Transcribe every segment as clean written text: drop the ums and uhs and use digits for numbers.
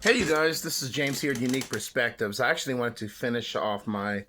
Hey you guys, this is James here at Unique Perspectives. I actually wanted to finish off my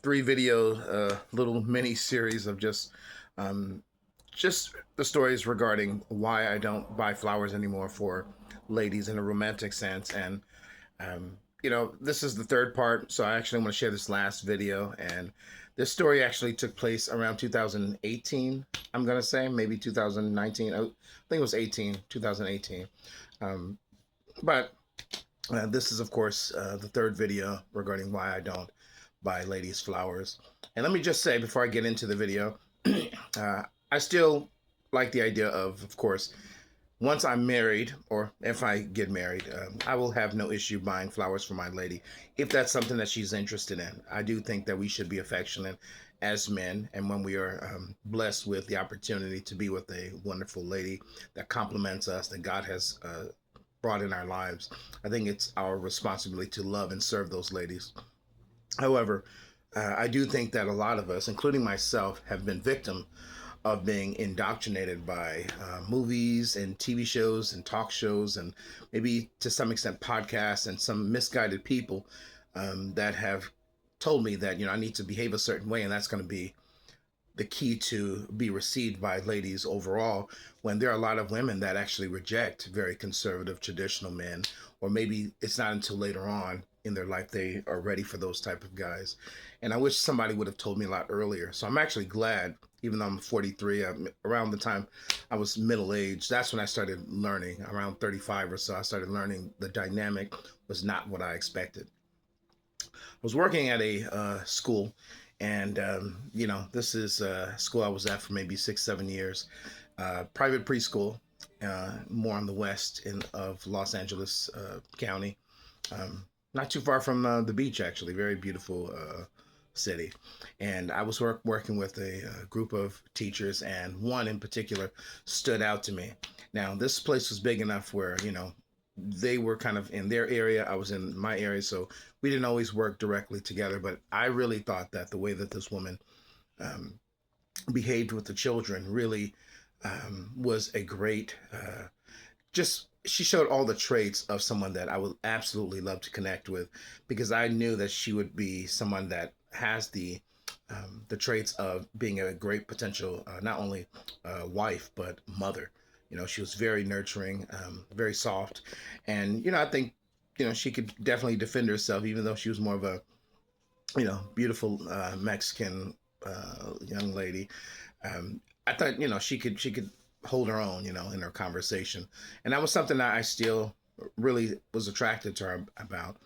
three video little mini series of um, just the stories regarding why I don't buy flowers anymore for ladies in a romantic sense. And this is the third part, so I actually want to share this last video. And this story actually took place around 2018. I'm gonna say maybe 2019. I think it was 2018. Um, but this is, of course, the third video regarding why I don't buy ladies flowers. And let me just say before I get into the video, I still like the idea of course, once I'm married, or if I get married, I will have no issue buying flowers for my lady if that's something that she's interested in. I do think that we should be affectionate as men, and when we are blessed with the opportunity to be with a wonderful lady that compliments us, that God has brought in our lives, I think it's our responsibility to love and serve those ladies. However, I do think that a lot of us, including myself, have been victim of being indoctrinated by movies and TV shows and talk shows, and maybe to some extent podcasts, and some misguided people that have told me that I need to behave a certain way, and that's going to be the key to be received by ladies overall, when there are a lot of women that actually reject very conservative traditional men, or maybe it's not until later on in their life they are ready for those type of guys. And I wish somebody would have told me a lot earlier. So I'm actually glad, even though I'm 43, around the time I was middle aged, that's when I started learning. Around 35 or so, I started learning the dynamic was not what I expected. I was working at a school, and this is a school I was at for maybe 6, 7 years. Private preschool, more on the west of Los Angeles County, not too far from the beach, actually. Very beautiful city. And I was working with a group of teachers, and one in particular stood out to me. Now, this place was big enough where, they were kind of in their area, I was in my area, so we didn't always work directly together. But I really thought that the way that this woman um, behaved with the children really was a great, just she showed all the traits of someone that I would absolutely love to connect with, because I knew that she would be someone that has the traits of being a great potential, not only wife but mother. She was very nurturing, very soft, and I think she could definitely defend herself, even though she was more of a beautiful Mexican young lady. I thought she could hold her own, in her conversation, and that was something that I still really was attracted to her about.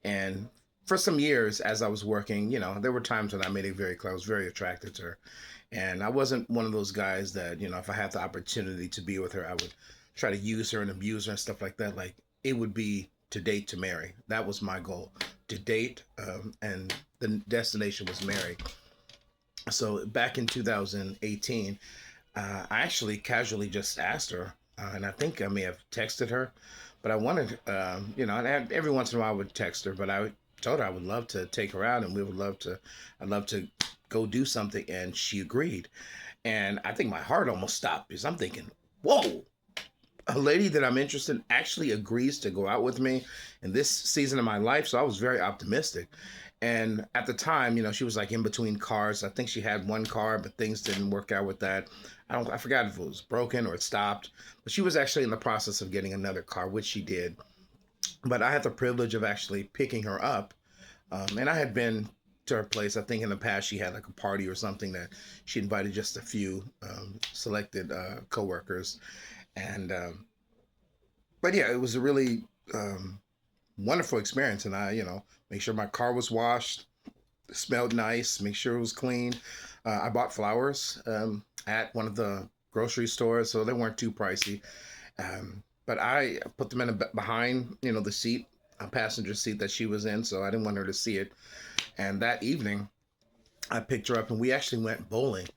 And for some years, as I was working, there were times when I made it very clear I was very attracted to her, and I wasn't one of those guys that if I had the opportunity to be with her, I would try to use her and abuse her and stuff like that. Like, it would be to date to marry. That was my goal, to date, and the destination was marry. So back in 2018, I actually casually just asked her, and I think I may have texted her, but I wanted, and every once in a while I would text her, but I told her I would love to take her out, and I'd love to go do something, and she agreed. And I think my heart almost stopped, because I'm thinking, whoa, a lady that I'm interested in actually agrees to go out with me in this season of my life. So I was very optimistic. And at the time, she was like in between cars. I think she had one car, but things didn't work out with that. I forgot if it was broken or it stopped. But she was actually in the process of getting another car, which she did. But I had the privilege of actually picking her up. And I had been to her place. I think in the past she had like a party or something that she invited just a few selected coworkers. And but yeah, it was a really wonderful experience. And I, make sure my car was washed, smelled nice, make sure it was clean. I bought flowers at one of the grocery stores, so they weren't too pricey. But I put them in behind, the seat, a passenger seat that she was in, so I didn't want her to see it. And that evening, I picked her up, and we actually went bowling.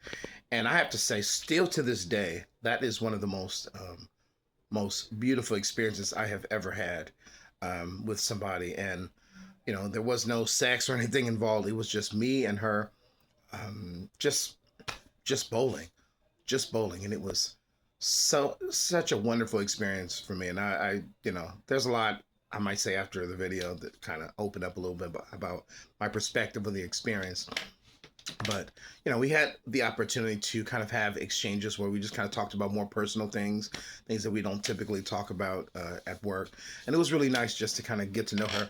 And I have to say, still to this day, that is one of the most beautiful experiences I have ever had with somebody. And there was no sex or anything involved. It was just me and her, just bowling, and it was such a wonderful experience for me. And I there's a lot I might say after the video that kind of opened up a little bit about my perspective of the experience. But, we had the opportunity to kind of have exchanges where we just kind of talked about more personal things, things that we don't typically talk about at work. And it was really nice just to kind of get to know her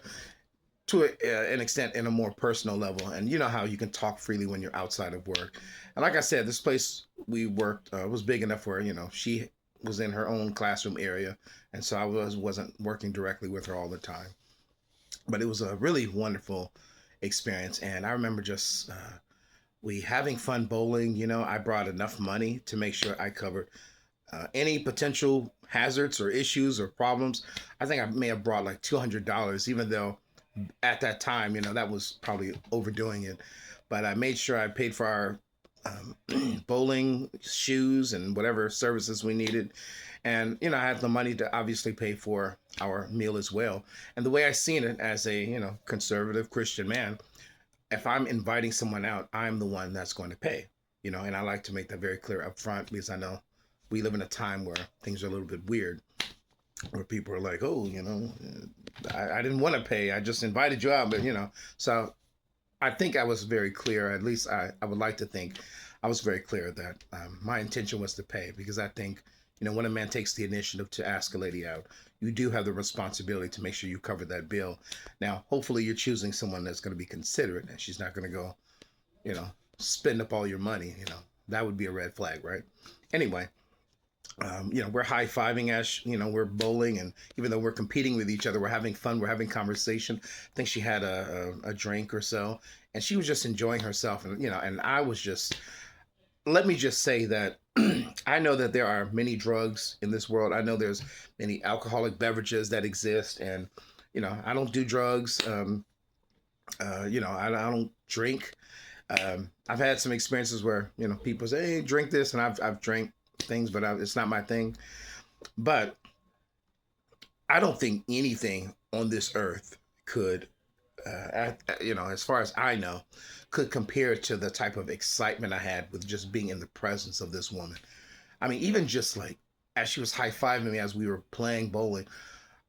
to an extent in a more personal level. And you know how you can talk freely when you're outside of work. And like I said, this place we worked was big enough where, she was in her own classroom area. And so I wasn't working directly with her all the time. But it was a really wonderful experience. And I remember just we having fun bowling. I brought enough money to make sure I covered any potential hazards or issues or problems. I think I may have brought like $200, even though at that time, that was probably overdoing it. But I made sure I paid for our bowling shoes and whatever services we needed. And, I had the money to obviously pay for our meal as well. And the way I seen it as a, conservative Christian man, if I'm inviting someone out, I'm the one that's going to pay, and I like to make that very clear up front because I know we live in a time where things are a little bit weird, where people are like, oh, I didn't want to pay. I just invited you out, but, so I think I was very clear. At least I would like to think I was very clear that my intention was to pay because I think, when a man takes the initiative to ask a lady out, you do have the responsibility to make sure you cover that bill. Now, hopefully you're choosing someone that's going to be considerate and she's not going to go, spend up all your money. That would be a red flag, right? Anyway, we're high-fiving as, we're bowling, and even though we're competing with each other, we're having fun, we're having conversation. I think she had a drink or so, and she was just enjoying herself. And, and I was just, let me just say that I know that there are many drugs in this world. I know there's many alcoholic beverages that exist, and, I don't do drugs. I don't drink. I've had some experiences where, people say, hey, drink this, and I've drank things, but it's not my thing. But I don't think anything on this earth could, as far as I know, could compare to the type of excitement I had with just being in the presence of this woman. I mean, even just like as she was high-fiving me as we were playing bowling,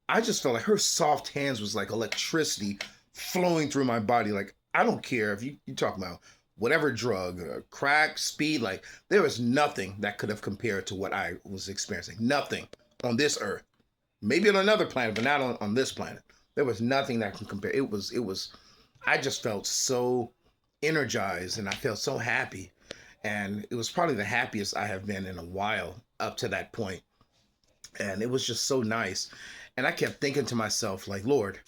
I just felt like her soft hands was like electricity flowing through my body. Like, I don't care if you talk about whatever drug, crack, speed, like there was nothing that could have compared to what I was experiencing. Nothing on this earth. Maybe on another planet, but not on this planet. There was nothing that can compare. It was, I just felt so energized and I felt so happy. And it was probably the happiest I have been in a while up to that point. And it was just so nice. And I kept thinking to myself, like, Lord,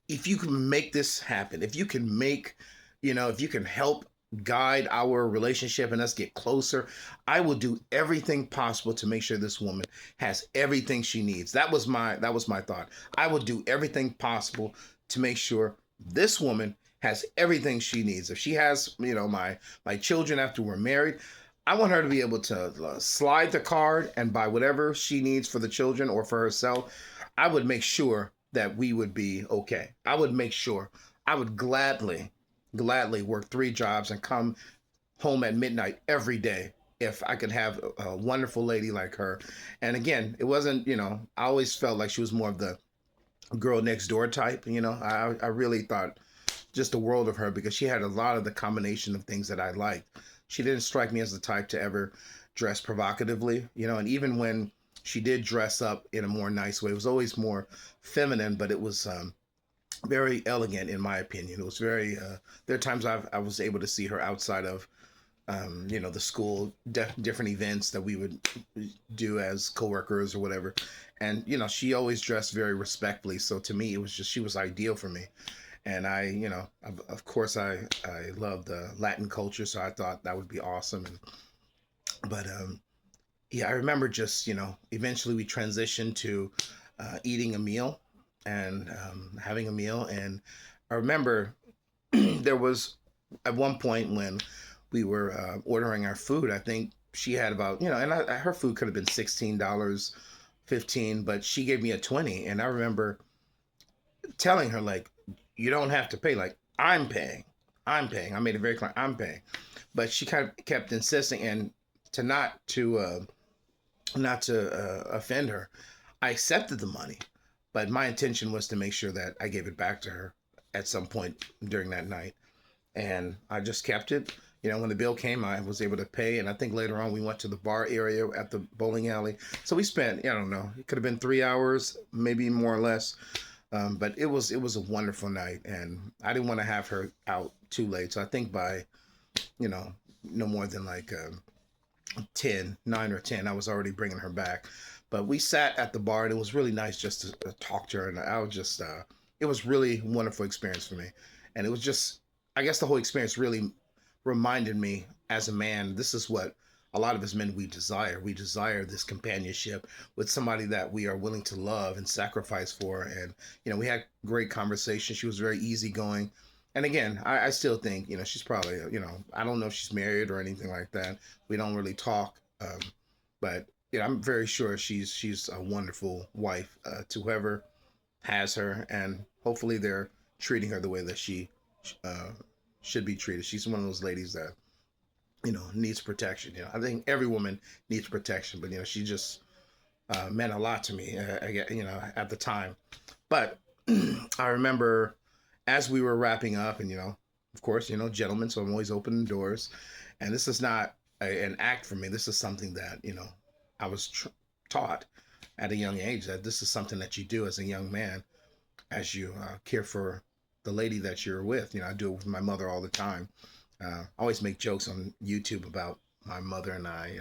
if you can make this happen, if you can make, if you can help guide our relationship and us get closer, I will do everything possible to make sure this woman has everything she needs. That was my thought. I will do everything possible to make sure this woman has everything she needs. If she has, my children after we're married, I want her to be able to slide the card and buy whatever she needs for the children or for herself. I would make sure that we would be okay. I would make sure. I would gladly work 3 jobs and come home at midnight every day if I could have a wonderful lady like her. And again, it wasn't, I always felt like she was more of the girl next door type. I really thought just the world of her because she had a lot of the combination of things that I liked. She didn't strike me as the type to ever dress provocatively, and even when she did dress up in a more nice way, it was always more feminine, but it was very elegant in my opinion. It was very, there are times I was able to see her outside of, the school, different events that we would do as coworkers or whatever. And, she always dressed very respectfully. So to me, it was just, she was ideal for me. And I, of course I love the Latin culture. So I thought that would be awesome. But yeah, I remember just, eventually we transitioned to eating a meal and having a meal. And I remember there was at one point when we were ordering our food, I think she had about, and her food could have been $16, 15, but she gave me a 20. And I remember telling her, like, you don't have to pay. Like, I'm paying. I made it very clear, I'm paying. But she kind of kept insisting, and not to offend her, I accepted the money. But my intention was to make sure that I gave it back to her at some point during that night. And I just kept it. You know, when the bill came, I was able to pay. And I think later on we went to the bar area at the bowling alley. So we spent, I don't know, it could have been 3 hours, maybe more or less. But it was a wonderful night, and I didn't want to have her out too late. So I think by, no more than like 10, 9 or 10, I was already bringing her back. But we sat at the bar, and it was really nice just to talk to her. And I was just, it was really a wonderful experience for me. And it was just, I guess the whole experience really reminded me as a man, this is what a lot of us men we desire. We desire this companionship with somebody that we are willing to love and sacrifice for. And, we had great conversation. She was very easygoing. And again, I still think, she's probably, I don't know if she's married or anything like that. We don't really talk. But, I'm very sure she's a wonderful wife to whoever has her. And hopefully they're treating her the way that she uh, should be treated. She's one of those ladies that, needs protection. I think every woman needs protection, but, she just meant a lot to me, at the time. But I remember as we were wrapping up, and, of course, gentlemen, so I'm always opening doors. And this is not an act for me. This is something that, I was taught at a young age, that this is something that you do as a young man, as you care for the lady that you're with. I do it with my mother all the time. I always make jokes on YouTube about my mother and I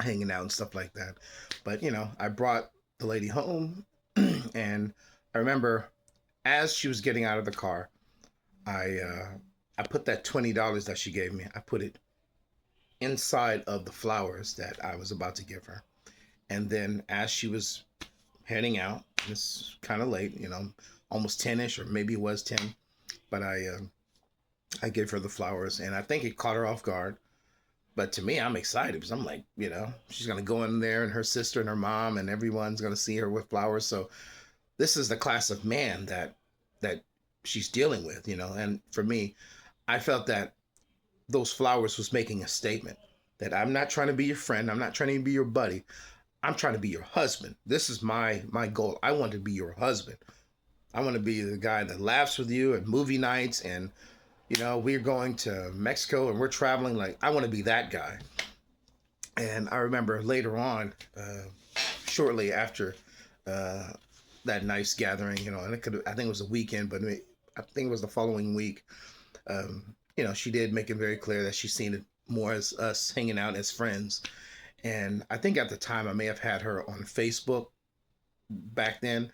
hanging out and stuff like that. But, I brought the lady home, and I remember as she was getting out of the car, I put that $20 that she gave me, I put it inside of the flowers that I was about to give her. And then as she was heading out, it's kind of late, almost 10ish, or maybe it was 10, but I gave her the flowers, and I think it caught her off guard. But to me, I'm excited because I'm like, she's going to go in there, and her sister and her mom and everyone's going to see her with flowers. So this is the class of man that she's dealing with, and for me, I felt that those flowers was making a statement that I'm not trying to be your friend. I'm not trying to be your buddy. I'm trying to be your husband. This is my goal. I want to be your husband. I want to be the guy that laughs with you at movie nights, and we're going to Mexico and we're traveling. Like, I want to be that guy. And I remember later on, shortly after that nice gathering, and I think it was a weekend, but I think it was the following week. She did make it very clear that she's seen it more as us hanging out as friends. And I think at the time I may have had her on Facebook back then.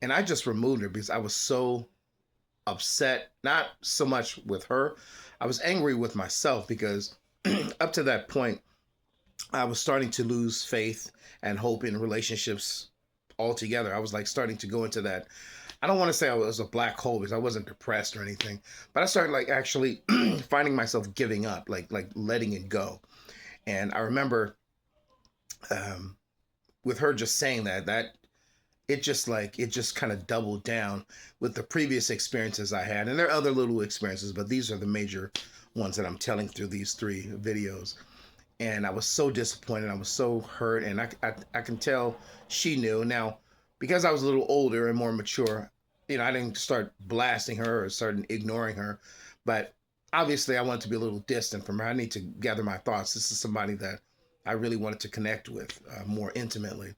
And I just removed her because I was so upset, not so much with her. I was angry with myself because up to that point, I was starting to lose faith and hope in relationships altogether. I was like starting to go into that. I don't want to say I was a black hole because I wasn't depressed or anything, but I started like actually finding myself giving up, like letting it go. And I remember with her just saying that it just kind of doubled down with the previous experiences I had. And there are other little experiences, but these are the major ones that I'm telling through these 3 videos. And I was so disappointed. I was so hurt. And I can tell she knew. Now, because I was a little older and more mature, I didn't start blasting her or start ignoring her. But obviously, I wanted to be a little distant from her. I need to gather my thoughts. This is somebody that I really wanted to connect with more intimately.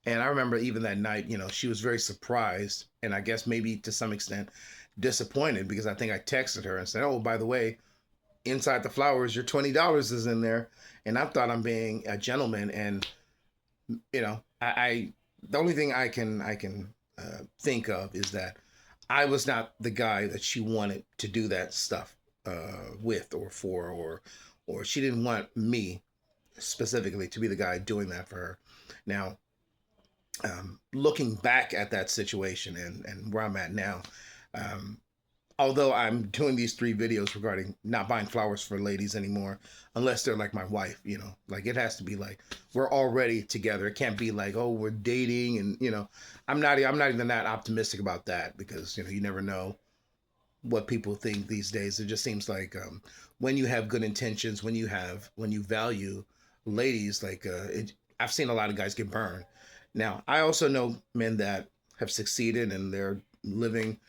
And I remember even that night, she was very surprised, and I guess maybe to some extent disappointed, because I think I texted her and said, "Oh, by the way, inside the flowers, your $20 is in there." And I thought I'm being a gentleman, and I the only thing I can think of is that I was not the guy that she wanted to do that stuff with or for, or she didn't want me specifically to be the guy doing that for her. Now, looking back at that situation and where I'm at now, um, although I'm doing these 3 videos regarding not buying flowers for ladies anymore, unless they're like my wife, like it has to be like we're already together. It can't be like, oh, we're dating, and I'm not even that optimistic about that, because you never know what people think these days. It just seems like when you have good intentions, when you value ladies, like I've seen a lot of guys get burned, Now, I also know men that have succeeded and they're living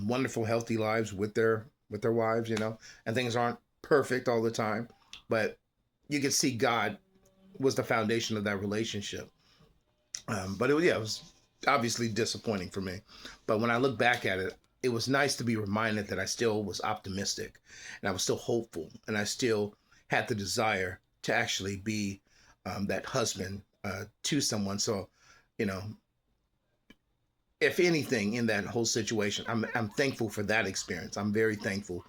wonderful, healthy lives with their wives, and things aren't perfect all the time, but you can see God was the foundation of that relationship. But it was obviously disappointing for me. But when I look back at it, it was nice to be reminded that I still was optimistic and I was still hopeful and I still had the desire to actually be that husband to someone. So, you know, if anything in that whole situation, I'm thankful for that experience. I'm very thankful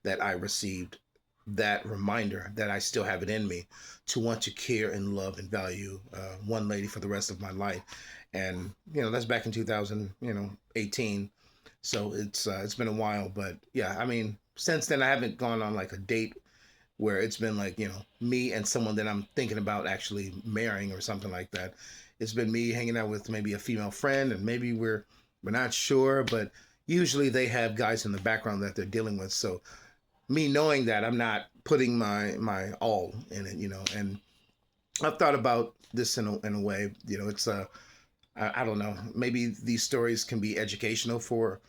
that I received that reminder that I still have it in me to want to care and love and value one lady for the rest of my life. And that's back in 2000, 18. So it's been a while, but yeah, I mean, since then I haven't gone on like a date where it's been like, me and someone that I'm thinking about actually marrying or something like that. It's been me hanging out with maybe a female friend, and maybe we're not sure, but usually they have guys in the background that they're dealing with. So me knowing that, I'm not putting my all in it, and I've thought about this in a way, it's I don't know, maybe these stories can be educational for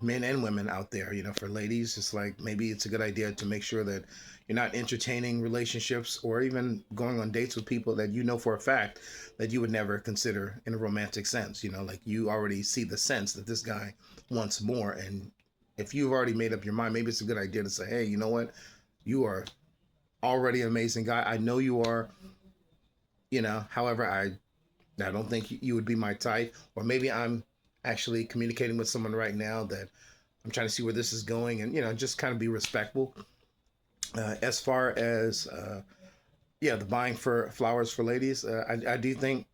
men and women out there. For ladies, it's like maybe it's a good idea to make sure that you're not entertaining relationships or even going on dates with people that for a fact that you would never consider in a romantic sense. Like you already see the sense that this guy wants more. And if you've already made up your mind, maybe it's a good idea to say, hey, you know what? You are already an amazing guy. I know you are, however, I don't think you would be my type. Or maybe I'm actually communicating with someone right now that I'm trying to see where this is going, and just kind of be respectful. As far as yeah, the buying for flowers for ladies, I do think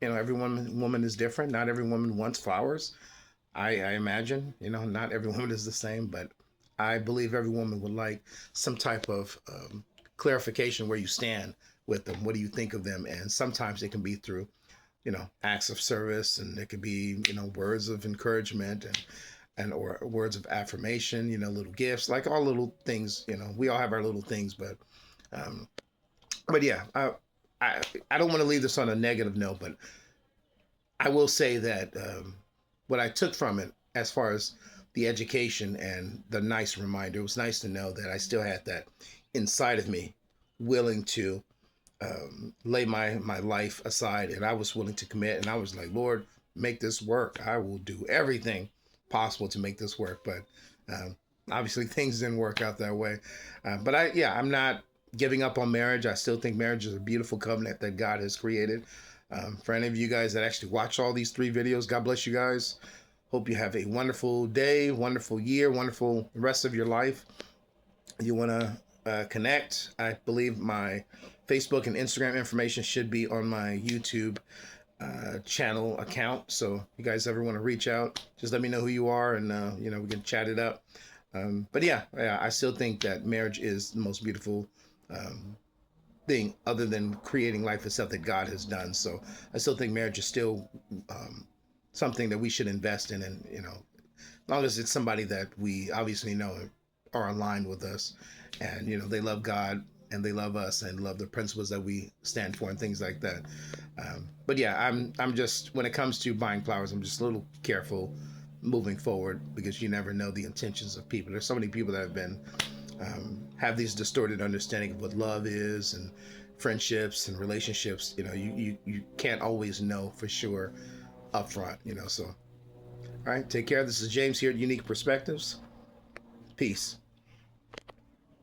every woman is different. Not every woman wants flowers. I imagine not every woman is the same, but I believe every woman would like some type of clarification where you stand with them. What do you think of them? And sometimes it can be through acts of service, and it could be words of encouragement and or words of affirmation, little gifts, like all little things. We all have our little things, um but yeah, I I don't want to leave this on a negative note, but I will say that what I took from it, as far as the education and the nice reminder, it was nice to know that I still had that inside of me, willing to lay my life aside, and I was willing to commit, and I was like, Lord, make this work. I will do everything possible to make this work. But um, obviously things didn't work out that way. But I'm not giving up on marriage. I still think marriage is a beautiful covenant that God has created. For any of you guys that actually watch all these 3 videos, God bless you guys. Hope you have a wonderful day, wonderful year, wonderful rest of your life. You want to connect, I believe my Facebook and Instagram information should be on my YouTube channel account. So you guys ever want to reach out, just let me know who you are, and we can chat it up. But yeah, I still think that marriage is the most beautiful thing, other than creating life itself, that God has done. So I still think marriage is still something that we should invest in, and as long as it's somebody that we obviously know are aligned with us, and they love God and they love us and love the principles that we stand for and things like that. But yeah, I'm just, when it comes to buying flowers, I'm just a little careful moving forward, because you never know the intentions of people. There's so many people that have been have these distorted understanding of what love is, and friendships and relationships. You can't always know for sure up front. So all right, take care. This is James here at Unique Perspectives. Peace.